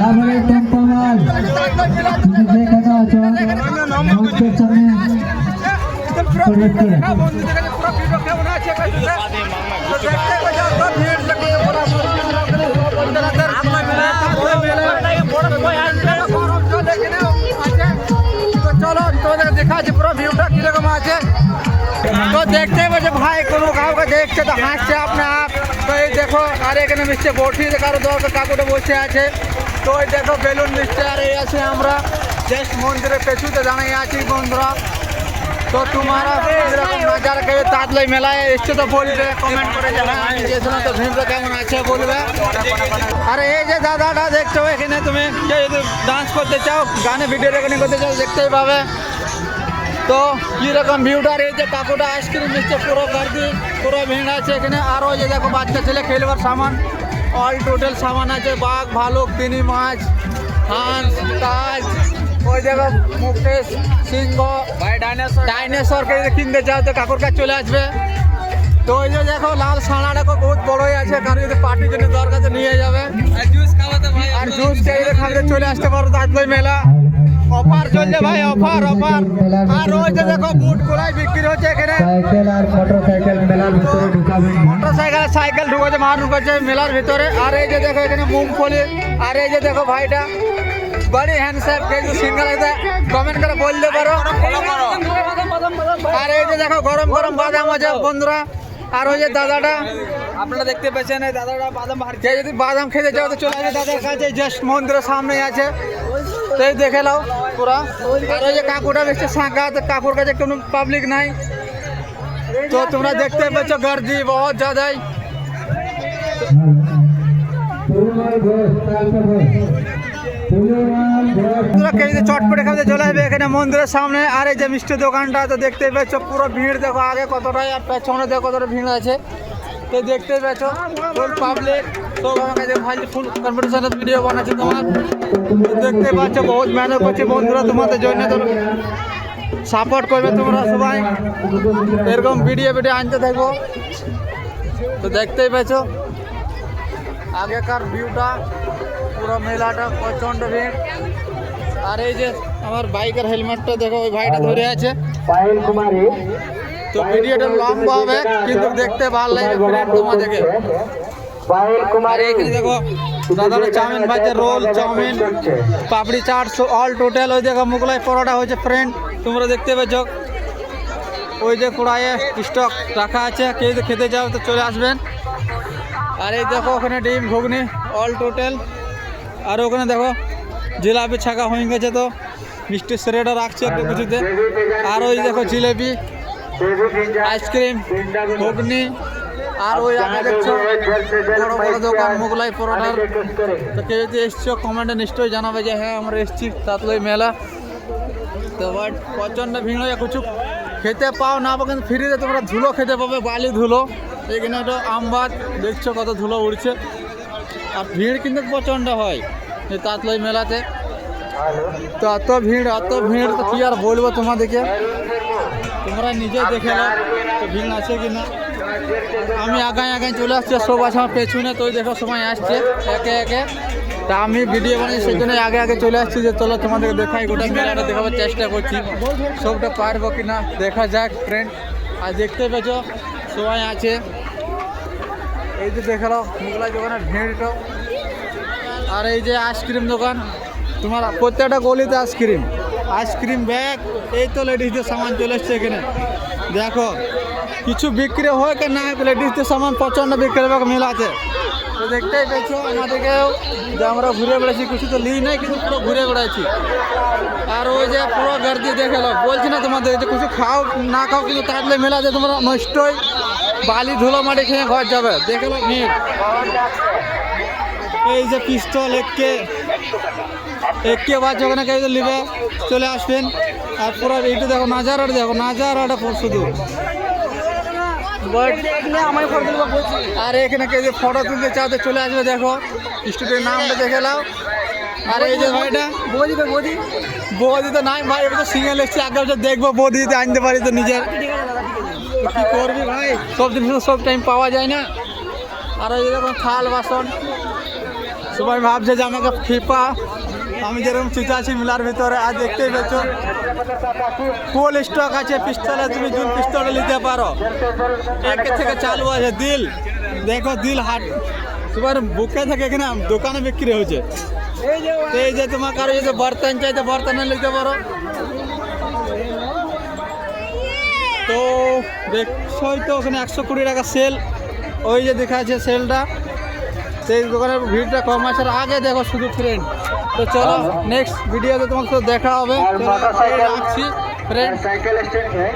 তারপরে টেম্পামাল তুমি যেখানে আছো মঞ্চের সামনে প্রবেশ করে চলো তোমাদের দেখাচ্ছি পুরো ভিউটা কিরকম আছে। তো দেখতে পাচ্ছে ভাই কোনো কাউকে দেখছে তো হাসছে আপনার। তো এই দেখো আর এখানে মিশছে বটি কারো দরকার কাকুটা বসে আছে। তো এই দেখো বেলুন মিশছে আর এই আছে আমরা জাস্ট মন্দিরের পেছুতে দাঁড়িয়ে আছি বন্ধুরা। তো তোমারা এরকম নজারা কেউ তাঁতলাই মেলায় এসছে তো বলবে কমেন্ট করে যে হ্যাঁ আমি গেছিলাম তো ভিড়টা কেমন আছে বলবে। আর এই যে দাদাটা দেখছো এখানে তুমি যদি ডান্স করতে চাও গানে ভিডিও রেকর্ডিং করতে চাও দেখতেই পাবে। তো কীরকম ভিউটার এই যে কাকুটা আইসক্রিম দিচ্ছে পুরো গাড়ি পুরো ভিড় আছে এখানে। আরও যে দেখো বাচ্চা ছেলে খেলবার সামান অল টোটাল সামান আছে বাঘ ভালুক তিমি মাছ হাঁস কাজ ওই দেখো মুকেশ সিংহ ভাই ডাইনোসরকে কিনতে চাও তো কাকুর কাছে চলে আসবে। তো ওই যে দেখো লাল সানাটা বহুত বড়ই আছে কারণ যদি পার্টির জন্য দরকার নিয়ে যাবে আর জুস খেয়ে খাবে চলে আসতে পারো তাঁতলাই মেলা। অফার চলছে ভাই অফার অফার। আর ওই যে দেখো বুট গুলাই বিক্রি হচ্ছে এখানে সাইকেল আর মোটরসাইকেল মেলার ভিতরে ঢুকাবেন মোটরসাইকেল সাইকেল ঢুকেছে মার ঢুকেছে মেলার ভিতরে। আর এই যে দেখো এখানে মুংফলি আর এই যে দেখো ভাইটা বড়ি হ্যান্ডসাপ কিছু সিঙ্গেল আছে কমেন্ট করে বলতে পারো। আর এই যে দেখো গরম গরম বাদাম আছে বন্ধুরা। আর ওই যে দাদাটা আপনারা দেখতে পাচ্ছেন এই দাদাটা বাদাম ভাজছে যদি বাদাম খেতে চাও তো চলে আসবে দাদার কাছে জাস্ট মন্দিরের সামনেই আছে। তো এই দেখে নাও পুরা। আর ওই যে কাকুটা বেশি ফাঁকা তো কাকুর কাছে কোনো পাবলিক নাই। তো তোমরা দেখতে পাচ্ছ গার্জি বহুত জ্যাদাই। চটপটে খাতে চলে আসবে এখানে মন্দিরের সামনে। আর এই যে মিষ্টি দোকানটা তো দেখতেই পাচ্ছ পুরো ভিড় দেখো আগে কতটাই আর পেছনে দেখো কতটা ভিড় আছে। তো দেখতেই পাচ্ছ ফুল পাবলিক। তো আমার কাছে ভাই ফুল কম্পিটিশনের ভিডিও বানাচ্ছি তোমার দেখতে পাচ্ছ বহুত মেহনত করছে বন্ধুরা তোমাদের জন্য। তো সাপোর্ট করবে তোমরা সবাই এরকম ভিডিও আনতে থাকবো। তো দেখতেই পাচ্ছ আগেকার ভিউটা পুরো মেলাটা প্রচণ্ড ভিড়। আর এই যে আমার বাইকের হেলমেটটা দেখো ওই ভাইটা ধরে আছে। তো ভিডিওটা লম্বা হবে কিন্তু দেখতে ভালো লাগবে ফ্রেন্ড তোমাদেরকে। আর এইখানে দেখো দাদারা চাউমিন ভাজছে রোল চাউমিন পাপড়ি চাট অল টোটাল। ওই দেখো মুগলাই পরোটা হয়েছে ফ্রেন্ড তোমরা দেখতে পাচ্ছ। ওই যে কড়াইয়ে স্টক রাখা আছে কেউ খেতে যাও তো চলে আসবেন। আর এই দেখো ওখানে ডিম ঘুগনি অল টোটাল। আর ওখানে দেখো জিলাপি ছাকা হয়ে গেছে তো মিষ্টি সেরেটা রাখছে একটু কিছুতে। আর ওই দেখো জিলেপি আইসক্রিম ঘুগনি। আর ওই আগে দেখছো বড় বড় দোকান মোগলাই পরোটার। তো কেউ যদি এসছো কমেন্টে নিশ্চয়ই জানাবে যে হ্যাঁ আমরা এসছি তাঁতলাই মেলা। তো বাট প্রচণ্ড ভিড় হয়ে কিছু খেতে পাও না পাও কিন্তু ফ্রিতে তোমরা ধুলো খেতে পাবে বালি ধুলো। এখানে একটা আমবাদ দেখছো কত ধুলো উড়ছে। আর ভিড় কিন্তু প্রচণ্ড হয় এই তাঁতলাই মেলাতে। তো এত ভিড় তো কী আর বলবো তোমাদেরকে তোমরা নিজে দেখে নাও তো ভিড় আছে কি না। আমি আগায় চলে আসছি সব আছে আমার পেছনে। তো দেখো সময় আসছে একে একে তা আমি ভিডিও বানিয়ে সেই জন্য আগে চলে আসছি যে চলো তোমাদেরকে দেখাই গোটা মেলাটা দেখাবার চেষ্টা করছি সবটা পারবো কি না দেখা যাক ফ্রেন্ড। আর দেখতে পেছ সবাই আছে এই যে দেখে নাও মোগলাই দোকানের ভিড়টা। আর এই যে আইসক্রিম দোকান তোমার প্রত্যেকটা গলিতে আইসক্রিম ব্যাগ এই তো লেডিসদের সামান চলে এসছে এখানে দেখো কিছু বিক্রি হয় কি না লেডিসদের সামান প্রচণ্ড বিক্রি মেলা আছে। তো দেখতেই পেয়েছো আমাদেরকেও যে আমরা ঘুরে বেড়াচ্ছি কিছু তো লিই নাই কিন্তু পুরো ঘুরে বেড়াচ্ছি। আর ওই যে পুরো গাড়ি দেখে নাও বলছি না তোমাদের যে কিছু খাও না খাও কিন্তু তাহলে মেলাতে তোমরা নষ্টই বালি ধুলো মাটি খেয়ে ঘর যাবে দেখে নাও ভিড়। এই যে পিস্তল একে বাজ ওখানে কেউ নিবে চলে আসবেন। আর পুরো এইটা দেখো নাজারাটা শুধু আর এখানে কেউ ফটো তুলতে চাও তো চলে আসবে দেখো স্টুডেন্টের নামটা দেখে নাও। আর এই যে ভাইটা বৌদি তো নাই ভাই এবার তো সিঙ্গেল এসছে আগে দেখবো বৌদি যদি আনতে পারি তো নিজের কি করবি ভাই সব জিনিস সব টাইম পাওয়া যায় না। আর এই দেখো থাল বাসন সবাই ভাবছে যে আমাকে ফিফা আমি যেরকম চুচা আছি মেলার ভিতরে আর দেখতেই পেয়েছ ফুল স্টক আছে পিস্তলে তুমি জুন পিস্তলে নিতে পারো একে থেকে চালু আছে দিল দেখো দিল হাট তোমার বুকে থেকে এখানে দোকানে বিক্রি হয়েছে তো এই যে তোমার কারো যদি বর্তন চাইতে বর্তনে নিতে পারো তো দেখছোই তো ওখানে 120 টাকা সেল ওই যে দেখা যাচ্ছে সেলটা সেই দোকানের ভিড়টা কম আছে আর আগে দেখো শুধু ফ্রেন্ড তো চলো নেক্সট ভিডিওতে তোমাকে তো দেখা হবে রাখছি ফ্রেন্ড साइकिल स्टैंड है